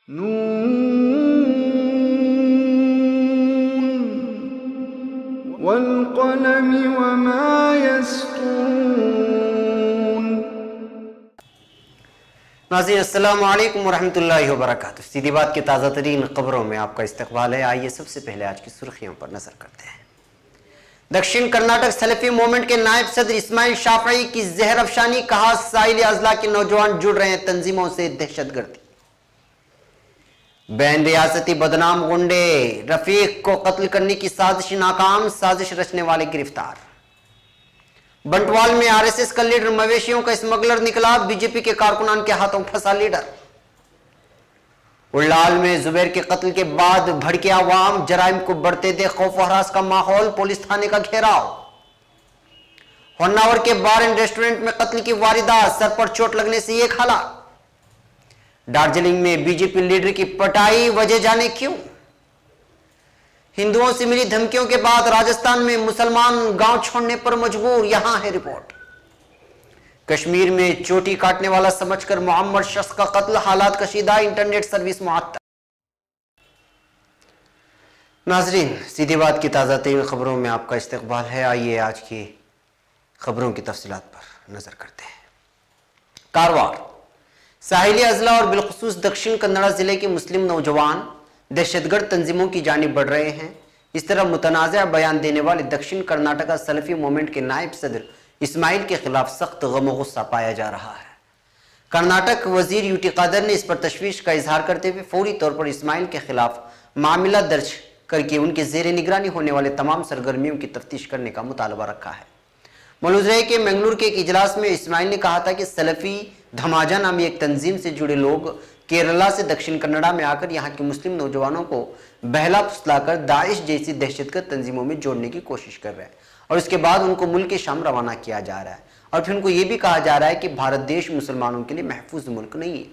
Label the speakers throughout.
Speaker 1: नून वल्क़लमि वमा यस्तून।
Speaker 2: नाज़रीन अस्सलामु अलैकुम वरहमतुल्लाहि वबरकातुहू। सीधी बात की ताज़ा तरीन खबरों में आपका इस्तकबाल है। आइए सबसे पहले आज की सुर्खियों पर नजर करते हैं। दक्षिण कर्नाटक सलफी मूवमेंट के नायब सदर इस्माइल शाफई की जहर अफशानी, कहा साहिल अजला के नौजवान जुड़ रहे हैं तंजीमों से दहशतगर्दी। बैन रियासती बदनाम गुंडे रफीक को कत्ल करने की साजिश नाकाम, साजिश रचने वाले गिरफ्तार। बंटवाल में आरएसएस का लीडर मवेशियों का स्मगलर निकला, बीजेपी के कारकुनान के हाथों फंसा लीडर। उल्लाल में जुबैर के कत्ल के बाद भड़के अवाम, जराइम को बढ़ते दे खौफ हरास का माहौल, पुलिस थाने का घेराव। होन्नावर के बार एंड रेस्टोरेंट में कत्ल की वारदात, सर पर चोट लगने से एक हलाक। दार्जिलिंग में बीजेपी लीडर की पटाई, वजह जाने क्यों। हिंदुओं से मिली धमकियों के बाद राजस्थान में मुसलमान गांव छोड़ने पर मजबूर, यहां है रिपोर्ट। कश्मीर में चोटी काटने वाला समझकर मोहम्मद शख्स का कत्ल, हालात कशीदा, इंटरनेट सर्विस मुअत्तल। नाजरीन, सीधी बात की ताज़ा तरीन खबरों में आपका इस्तकबाल है। आइए आज की खबरों की तफसीलात पर नजर करते हैं। कारवार साहिली अजला और बिलखुसूस दक्षिण कन्नड़ा जिले के मुस्लिम नौजवान दहशतगर्द तंजीमों की जानिब बढ़ रहे हैं। इस तरह मुतनाज़ा बयान देने वाले दक्षिण कर्नाटक सलफी मूवमेंट के नायब सदर इस्माइल के खिलाफ सख्त गम और गुस्सा पाया जा रहा है। कर्नाटक वजीर यूटी कादर ने इस पर तशवीश का इजहार करते हुए फौरी तौर पर इस्माइल के खिलाफ मामला दर्ज करके उनके जेर निगरानी होने वाले तमाम सरगर्मियों की तफ्तीश करने का मुतालबा रखा है। मौलूद रहे कि मंगलूर के एक इजलास में इस्माइल ने कहा था कि सलफी धमाजा नामी एक तंजीम से जुड़े लोग केरला से दक्षिण कन्नड़ा में आकर यहाँ के मुस्लिम नौजवानों को बहला फुसलाकर दाइश जैसी दहशतगर्द तंजीमों में जोड़ने की कोशिश कर रहे हैं और उसके बाद उनको मुल्क के शाम रवाना किया जा रहा है। और फिर उनको ये भी कहा जा रहा है कि भारत देश मुसलमानों के लिए महफूज मुल्क नहीं है।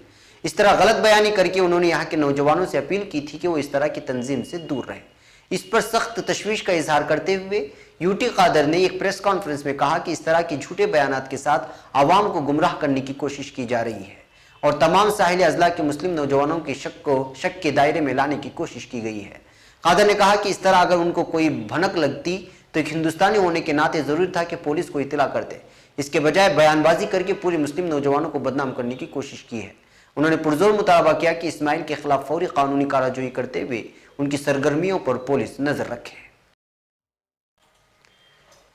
Speaker 2: इस तरह गलत बयानी करके उन्होंने यहाँ के नौजवानों से अपील की थी कि वो इस तरह की तंजीम से दूर रहें। इस पर सख्त तशवीश का इजहार करते हुए यूटी कादर ने एक प्रेस कॉन्फ्रेंस में कहा कि इस तरह की झूठे बयानात के साथ आवाम को गुमराह करने की कोशिश की जा रही है और तमाम साहिल अजला के मुस्लिम नौजवानों के शक के दायरे में लाने की कोशिश की गई है। कादर ने कहा कि इस तरह अगर उनको कोई भनक लगती तो एक हिंदुस्तानी होने के नाते जरूरी था कि पुलिस को इत्तला कर दे। इसके बजाय बयानबाजी करके पूरे मुस्लिम नौजवानों को बदनाम करने की कोशिश की है। उन्होंने पुरजोर मुतालबा किया कि इस्माइल के खिलाफ फौरी कानूनी कार्रवाई करते हुए उनकी सरगर्मियों पर पुलिस नजर रखे।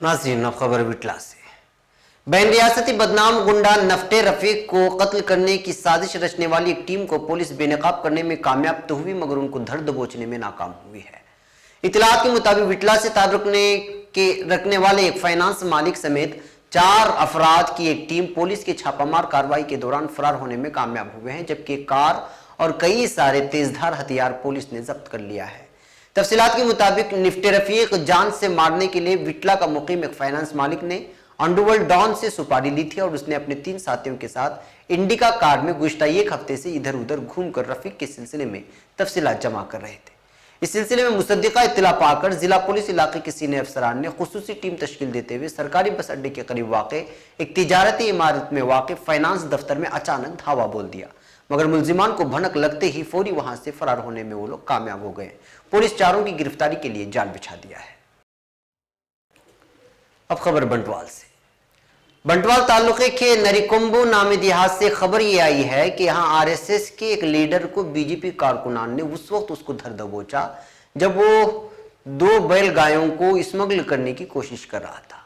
Speaker 2: नाज़रीन, अब खबर विटला से। बैन रियासती बदनाम गुंडा नफ्टे रफीक को कत्ल करने की साजिश रचने वाली एक टीम को पुलिस बेनकाब करने में कामयाब तो हुई मगर उनको धर दबोचने में नाकाम हुई है। इतलात के मुताबिक विटला से ताल्लुक रखने वाले एक फाइनेंस मालिक समेत 4 अफराद की एक टीम पुलिस की छापामार कार्रवाई के दौरान फरार होने में कामयाब हुए हैं, जबकि कार और कई सारे तेजधार हथियार पुलिस ने जब्त कर लिया है। तफसीलात के मुताबिक निफ्टे रफीक जान से मारने के लिए विटला का मुकीम एक फाइनेंस मालिक ने अंडरवर्ल्ड डॉन से सुपारी ली थी और उसने अपने 3 साथियों के साथ इंडिका कार में गुज़श्ता एक हफ्ते से इधर उधर घूमकर रफीक के सिलसिले में तफसीलात जमा कर रहे थे। इस सिलसिले में मुसद्दिका इत्तला पाकर जिला पुलिस इलाके के सीनियर अफसरान ने खुसूसी टीम तश्कील देते हुए सरकारी बस अड्डे के करीब वाक़े एक तिजारती इमारत में वाक़े फाइनेंस दफ्तर में अचानक धावा बोल दिया, मगर मुलजिमान को भनक लगते ही फौरी वहां से फरार होने में वो लोग कामयाब हो गए। पुलिस चारों की गिरफ्तारी के लिए जाल बिछा दिया है। अब खबर बंटवाल से। बंटवाल तालुके के नरिकुंबू नामी देहात से खबर ये आई है कि यहाँ आरएसएस के एक लीडर को बीजेपी कारकुनान ने उस वक्त उसको धर दबोचा जब वो 2 बैल गायों को स्मगल करने की कोशिश कर रहा था।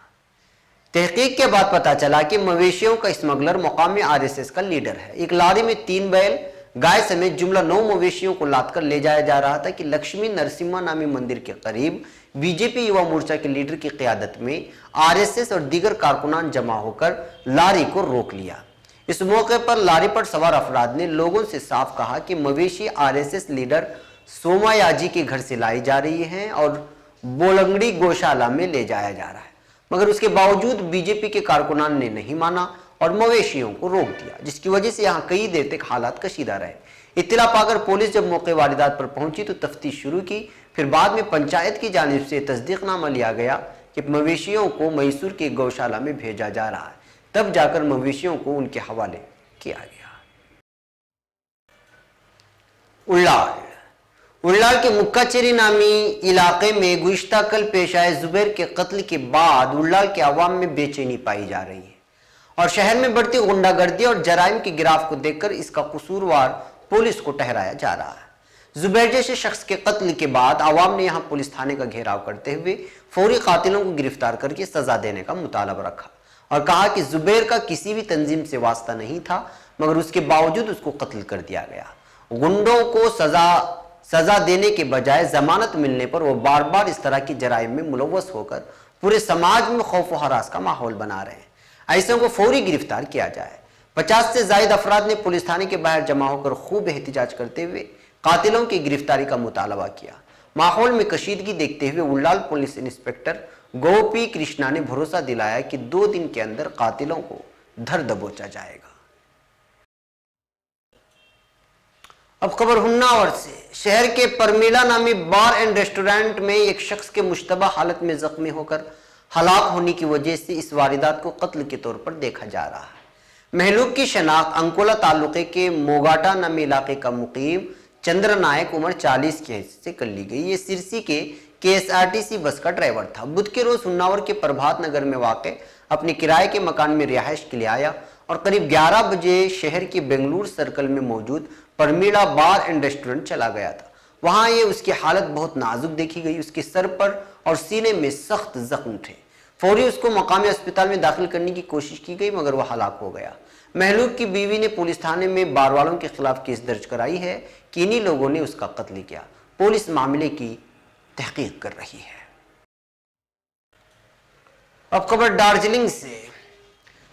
Speaker 2: तहकीक के बाद पता चला कि मवेशियों का स्मगलर मुकामी आरएसएस का लीडर है। एक लारी में 3 बैल गाय समेत जुमला 9 मवेशियों को लादकर ले जाया जा रहा था कि लक्ष्मी नरसिम्हा नामी मंदिर के करीब बीजेपी युवा मोर्चा के लीडर की क़यादत में आरएसएस और दीगर कारकुनान जमा होकर लारी को रोक लिया। इस मौके पर लारी पर सवार अफराद ने लोगों से साफ कहा कि मवेशी आरएसएस लीडर सोमायाजी के घर से लाई जा रही हैं और बोलंगड़ी गौशाला में ले जाया जा रहा है, मगर उसके बावजूद बीजेपी के कारकुनान ने नहीं माना और मवेशियों को रोक दिया, जिसकी वजह से यहाँ कई देर तक हालात कशीदा रहे। इत्तला पाकर पुलिस जब मौके वारदात पर पहुंची तो तफ्तीश शुरू की। फिर बाद में पंचायत की जानिब से तस्दीकनामा लिया गया कि मवेशियों को मैसूर की गौशाला में भेजा जा रहा है, तब जाकर मवेशियों को उनके हवाले किया गया। उल्लाल के मुक्काचेरी नामी इलाके में गुज़िश्ता कल पेश आए जुबैर के कत्ल के बाद उल्लाल के अवाम में बेचैनी पाई जा रही है और शहर में बढ़ती गुंडागर्दी और जराइम की गिराफ को देखकर इसका कसूरवार पुलिस को ठहराया जा रहा है। जुबैर जैसे शख्स के कत्ल के बाद अवाम ने यहां पुलिस थाने का घेराव करते हुए फौरी कातिलों को गिरफ्तार करके सजा देने का मुतालबा रखा और कहा कि जुबैर का किसी भी तंजीम से वास्ता नहीं था, मगर उसके बावजूद उसको कत्ल कर दिया गया। गुंडों को सजा देने के बजाय जमानत मिलने पर वो बार बार इस तरह की जराइम में मुलव्वस होकर पूरे समाज में खौफ व हरास का माहौल बना रहे हैं। ऐसे को फौरी गिरफ्तार किया जाए। 50 से ज्यादा अफराद ने पुलिस थाने के बाहर जमा होकर खूब एहतिजाज करते हुए कातिलों की गिरफ्तारी का मुतालबा किया। माहौल में कशीदगी देखते हुए उल्लाल पुलिस इंस्पेक्टर गोपी कृष्णा ने भरोसा दिलाया कि 2 दिन के अंदर कातिलों को धर दबोचा जाएगा। अब खबर हुन्नावर से। शहर के परमीला नामी बार एंड रेस्टोरेंट में एक शख्स के मुश्तबा हालत में जख्मी होकर हलाक होने की वजह से इस वारदात को कत्ल के तौर पर देखा जा रहा है। महलूक की शनाख्त अंकोला तालुके के मोगाटा नामी इलाके का मुकीम चंद्र नायक उम्र 40 के से कर ली गई। ये सिरसी के KSRTC बस का ड्राइवर था। बुध के रोज हुन्नावर के प्रभात नगर में वाक़े अपने किराए के मकान में रिहाइश के लिए आया और करीब 11 बजे शहर के बेंगलुरु सर्कल में मौजूद परमीला बार एंड रेस्टोरेंट चला गया था। वहां ये उसकी हालत बहुत नाजुक देखी गई। उसके सर पर और सीने में सख्त जख्म थे। फौरी उसको मकामी अस्पताल में दाखिल करने की कोशिश की गई, मगर वह हलाक हो गया। महलूक की बीवी ने पुलिस थाने में बार वालों के खिलाफ केस दर्ज कराई है कि इन्हीं लोगों ने उसका कत्ल किया। पुलिस मामले की तहकीक कर रही है। अब खबर दार्जिलिंग से।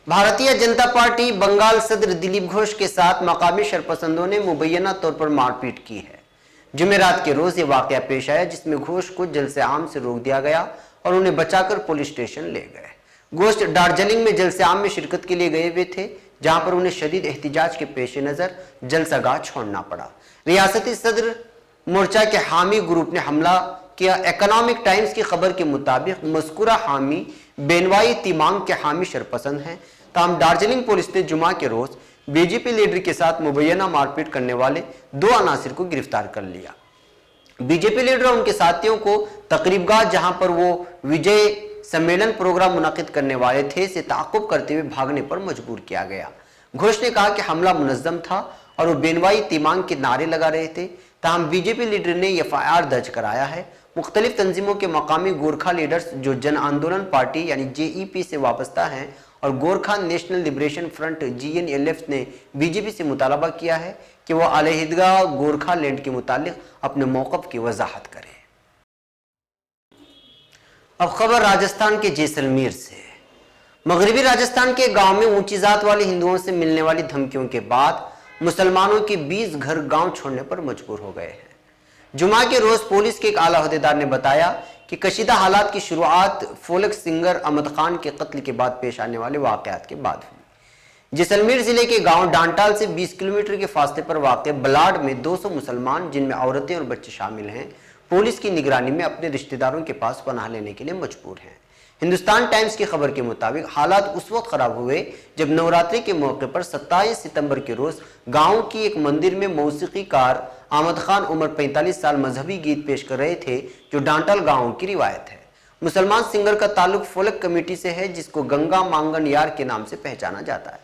Speaker 2: भारतीय जनता पार्टी बंगाल सदर दिलीप घोष के साथ मकामी शरपसंदों ने मुबैना तौर पर मारपीट की है। जुमेरात के रोज ये वाकया पेश आया जिसमें घोष को जलसे आम से रोक दिया गया और उन्हें बचाकर पुलिस स्टेशन ले गए। घोष दार्जिलिंग में जलसे आम में शिरकत के लिए गए हुए थे, जहां पर उन्हें शदीद एहतिजाज के पेश नजर जलसागाह छोड़ना पड़ा। रियासती सदर मोर्चा के हामी ग्रुप ने हमला किया। इकोनॉमिक टाइम्स की खबर के मुताबिक मज़कूरा हामी बेनवाई तिमांग के हामी शरपसंद हैं। ताहम दार्जिलिंग पुलिस ने जुमा के रोज बीजेपी लीडर के साथ मुबैना मारपीट करने वाले 2 अनासिर को गिरफ्तार कर लिया। बीजेपी लीडर और उनके साथियों को तकरीबगाह जहां पर वो विजय सम्मेलन प्रोग्राम मुनाकिद करने वाले थे से ताक़ुब करते हुए भागने पर मजबूर किया गया। घोष ने कहा कि हमला मुनज़्ज़म था और वो बेनवाई तिमांग के नारे लगा रहे थे। ताहम बीजेपी लीडर ने FIR दर्ज कराया है। मुख्तलिफ तंजीमों के मकामी गोरखा लीडर्स जो जन आंदोलन पार्टी यानी JEP से वाबस्ता हैं और Gorkha national liberation front GNLF ने बीजेपी से मुतालबा किया है कि वह अलहदगा गोरखा लैंड के मुतालिक अपने मौक़िफ़ की वजाहत करे। अब खबर राजस्थान के जैसलमेर से। मगरबी राजस्थान के गांव में ऊंची जात वाले हिंदुओं से मिलने वाली धमकियों के बाद मुसलमानों के 20 घर गांव छोड़ने पर मजबूर हो गए हैं। जुमा के रोज पुलिस के एक आला अहदेदार ने बताया कि कशीदा हालात की शुरुआत फोलक सिंगर अहमद खान के कत्ल के बाद पेश आने वाले वाकयात के बाद हुई। जैसलमेर जिले के गांव डांटाल से 20 किलोमीटर के फासले पर वाक़ बलाड में 200 मुसलमान, जिनमें औरतें और बच्चे शामिल हैं, पुलिस की निगरानी में अपने रिश्तेदारों के पास पनाह लेने के लिए मजबूर हैं। हिंदुस्तान टाइम्स की खबर के मुताबिक हालात उस वक्त खराब हुए जब नवरात्रि के मौके पर 27 सितंबर के रोज गांव की एक मंदिर में मौसीकीकार अहमद खान उम्र 45 साल मजहबी गीत पेश कर रहे थे, जो डांटल गांव की रिवायत है। मुसलमान सिंगर का ताल्लुक फोलक कमेटी से है, जिसको गंगा मांगन यार के नाम से पहचाना जाता है।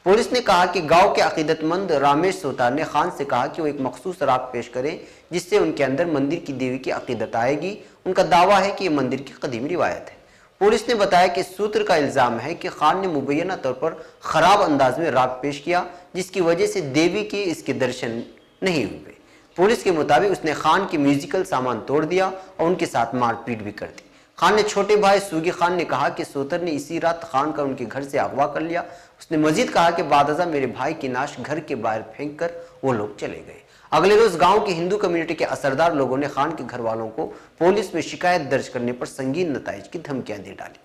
Speaker 2: पुलिस ने कहा कि गांव के अकीदतमंद रामेश सोतार ने खान से कहा कि वो एक मखसूस राग पेश करें जिससे उनके अंदर मंदिर की देवी की अकीदत आएगी। उनका दावा है कि यह मंदिर की कदीमी रिवायत है। पुलिस ने बताया कि सूत्र का इल्जाम है कि खान ने मुबैना तौर पर खराब अंदाज में राग पेश किया, जिसकी वजह से देवी के इसके दर्शन नहीं हुए। पुलिस के मुताबिक उसने खान की म्यूजिकल सामान तोड़ दिया और उनके साथ मारपीट भी कर दी। खान ने छोटे भाई सूगी खान ने कहा कि सोतर ने इसी रात खान का उनके घर से अगवा कर लिया। उसने मजीद कहा कि बादजा मेरे भाई की नाश घर के बाहर फेंक कर वो लोग चले गए। अगले रोज गांव की हिंदू कम्युनिटी के असरदार लोगों ने खान के घर वालों को पुलिस में शिकायत दर्ज करने पर संगीन नताइज की धमकियां दे डाली।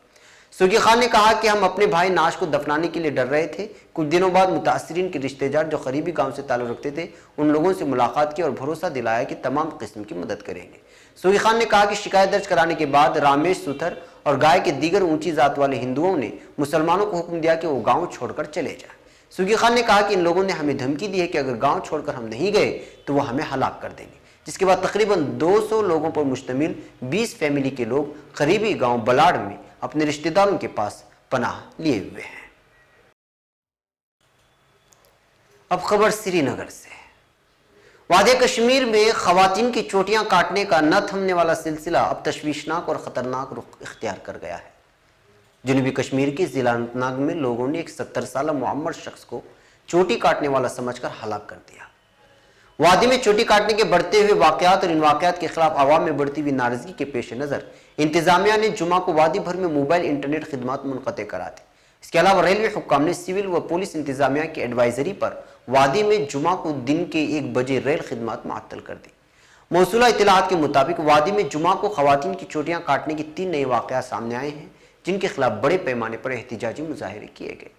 Speaker 2: सूगी खान ने कहा कि हम अपने भाई नाश को दफनाने के लिए डर रहे थे। कुछ दिनों बाद मुतासरीन के रिश्तेदार जो करीबी गांव से ताल्लुक रखते थे, उन लोगों से मुलाकात की और भरोसा दिलाया कि तमाम किस्म की मदद करेंगे। सूगी खान ने कहा कि शिकायत दर्ज कराने के बाद रामेश सुथर और गाय के दीगर ऊंची जात वाले हिंदुओं ने मुसलमानों को हुक्म दिया कि वो गांव छोड़कर चले जाएं। सुगी खान ने कहा कि इन लोगों ने हमें धमकी दी है कि अगर गांव छोड़कर हम नहीं गए तो वो हमें हलाक कर देंगे। जिसके बाद तकरीबन 200 लोगों पर मुश्तमिल 20 फैमिली के लोग करीबी गांव बलाड़ में अपने रिश्तेदारों के पास पनाह लिए हुए हैं। अब खबर श्रीनगर से। वादी कश्मीर में खवातीन की चोटियां काटने का न थमने वाला सिलसिला अब तशवीशनाक और खतरनाक रुख इख्तियार कर गया है। जनूबी कश्मीर के जिला अनंतनाग में लोगों ने एक 70 साल मुअम्मर शख्स को चोटी काटने वाला समझकर हलाक कर दिया। वादी में चोटी काटने के बढ़ते हुए वाकयात और इन वाकयात के खिलाफ आवाम में बढ़ती हुई नाराजगी के पेश नज़र इंतजामिया ने जुमा को वादी भर में मोबाइल इंटरनेट खिदमात मुनक़ते करा दी। इसके अलावा रेलवे हुक्काम ने सिविल व पुलिस इंतजामिया की एडवाइजरी पर वादी में जुमा को दिन के 1 बजे रेल खिदमात मुअत्तल कर दी। मौसूला इत्तलात के मुताबिक वादी में जुमा को खवातीन की चोटियां काटने के 3 नए वाकयात सामने आए हैं, जिनके खिलाफ बड़े पैमाने पर एहतिजाजी मुजाहिरे किए गए।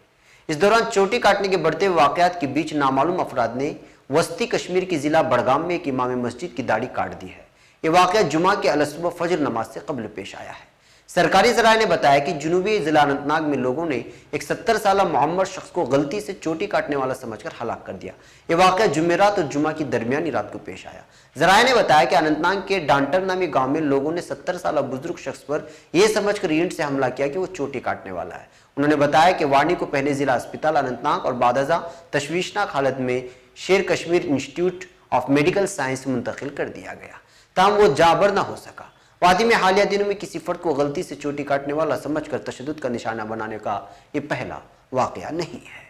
Speaker 2: इस दौरान चोटी काटने के बढ़ते हुए वाकयात के बीच नामालूम अफराद ने वस्ती कश्मीर की जिला बड़गाम में एक इमाम मस्जिद की दाढ़ी काट दी है। ये वाकया जुमा के अलसुबह फजर नमाज से कबल पेश आया है। सरकारी ज़राए ने बताया कि जुनूबी जिला अनंतनाग में लोगों ने एक 70 साल मुअम्मर शख्स को गलती से चोटी काटने वाला समझकर हलाक कर दिया। ये वाकया जुमेरात और जुमा की दरमियानी रात को पेश आया। ज़राए ने बताया कि अनंतनाग के डांटर नामी गांव में लोगों ने 70 साल बुजुर्ग शख्स पर यह समझकर ईंट से हमला किया कि वो चोटी काटने वाला है। उन्होंने बताया कि वाणी को पहले जिला अस्पताल अनंतनाग और बादजा तशवीशनाक हालत में शेर Kashmir institute of medical science मुंतकिल कर दिया गया, ताहम वो जाबर न हो सका। वादी में हालिया दिनों में किसी फर्द को गलती से चोटी काटने वाला समझकर तशद्दुद का निशाना बनाने का ये पहला वाकया नहीं है।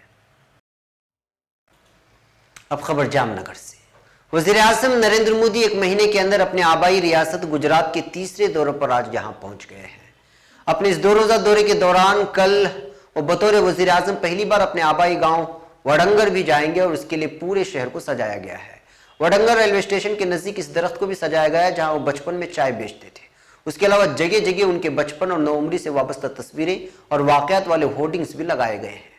Speaker 2: अब खबर जामनगर से। वज़ीर आज़म नरेंद्र मोदी 1 महीने के अंदर अपने आबाई रियासत गुजरात के तीसरे दौरे पर आज यहां पहुंच गए हैं। अपने इस 2 रोज़ा दौरे के दौरान कल वो बतौर वज़ीर आज़म पहली बार अपने आबाई गांव वडंगर भी जाएंगे और उसके लिए पूरे शहर को सजाया गया है। वडंगर रेलवे स्टेशन के नजदीक इस दरख्त को भी सजाया गया है जहां वो बचपन में चाय बेचते थे। उसके अलावा जगह जगह उनके बचपन और नौउम्री से वाबस्ता तस्वीरें और वाकयात वाले होर्डिंग्स भी लगाए गए हैं।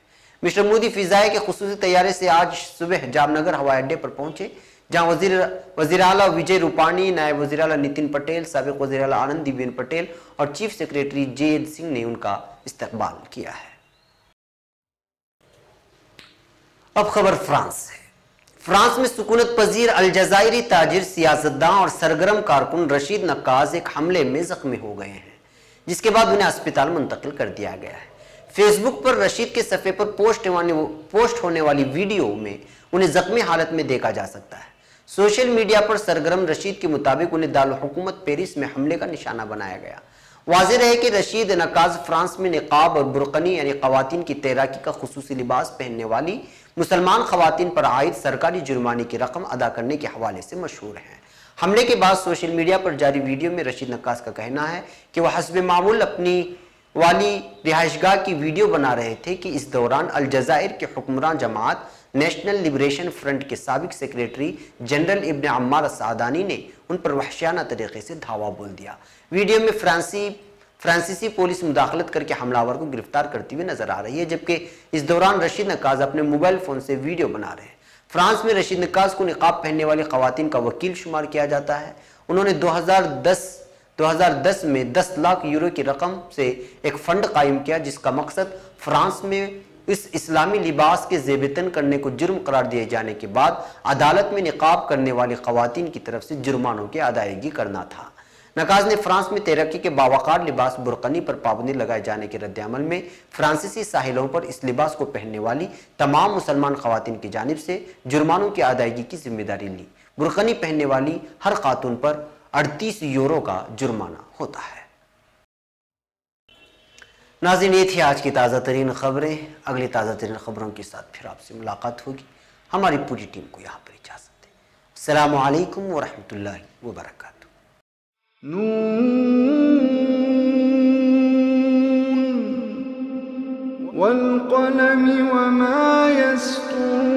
Speaker 2: मिस्टर मोदी फिजाए के खुसूसी तैयारे से आज सुबह जामनगर हवाई अड्डे पर पहुंचे, जहां वजीर आला विजय रूपाणी, नायब वजीर आला नितिन पटेल, साबिक वजीर आला आनंदीबेन पटेल और चीफ सेक्रेटरी जे.एन. सिंह ने उनका इस्तकबाल किया है। अब खबर फ्रांस से। फ्रांस में सुकूनत पजीर अलजायरी ताजिर, सियासतदान और सरगर्म कारकुन रशीद नक्काज एक हमले में जख्मी हो गए हैं, जिसके बाद उन्हें अस्पताल मुंतकिल कर दिया गया है। फेसबुक पर रशीद के सफ़े पर पोस्ट होने वाली वीडियो में उन्हें जख्मी हालत में देखा जा सकता है। सोशल मीडिया पर सरगर्म रशीद के मुताबिक उन्हें दारुल हुकूमत पेरिस में हमले का निशाना बनाया गया। वाज़ेह है कि रशीद नक्काज फ्रांस में निकाब और बुरकनी यानी खवातीन की तैराकी का खुसूसी लिबास पहनने वाली मुसलमान खवातीन पर आयद सरकारी जुर्माने की रकम अदा करने के हवाले से मशहूर हैं। हमले के बाद सोशल मीडिया पर जारी वीडियो में रशीद नक्काज का कहना है कि वह हस्ब मामूल अपनी वाली रिहाइशगाह की वीडियो बना रहे थे कि इस दौरान अलजायर के हुक्मरान जमात नेशनल लिबरेशन फ्रंट के साबिक सेक्रेटरी जनरल इब्न अम्मार सादानी ने उन पर वहशियाना तरीके से धावा बोल दिया। वीडियो में फ्रांसीसी पुलिस मुदाखलत करके हमलावर को गिरफ्तार करती हुई नजर आ रही है, जबकि इस दौरान रशीद नक्काज अपने मोबाइल फोन से वीडियो बना रहे हैं। फ्रांस में रशीद नक्काज को निकाब पहनने वाली खवातीन का वकील शुमार किया जाता है। उन्होंने 2010 में 10 लाख यूरो की रकम से एक फंड कायम किया, जिसका मकसद फ्रांस में इस इस्लामी लिबास के ज़ेबतन करने को जुर्म करार दिए जाने के बाद अदालत में निकाब करने वाली खवातीन की तरफ से जुर्मानों की अदायगी करना था। नक्काज ने फ्रांस में तैराकी के बावकार लिबास बुरकनी पर पाबंदी लगाए जाने के रद्द-ए-अमल में फ्रांसीसी साहिलों पर इस लिबास को पहनने वाली तमाम मुसलमान खवातीन की जानिब से जुर्मानों की अदायगी की जिम्मेदारी ली। बुरकनी पहनने वाली हर खातून पर 38 यूरो का जुर्माना होता है। नाज़रीन, ये थी आज की ताज़ा तरीन खबरें। अगली ताज़ा तरीन खबरों के साथ फिर आपसे मुलाकात होगी। हमारी पूरी टीम को यहाँ पर इजाज़त दें। अस्सलामु अलैकुम व रहमतुल्लाहि व बरकातुहू।
Speaker 1: नून वल क़लम वमा यस्तुरून।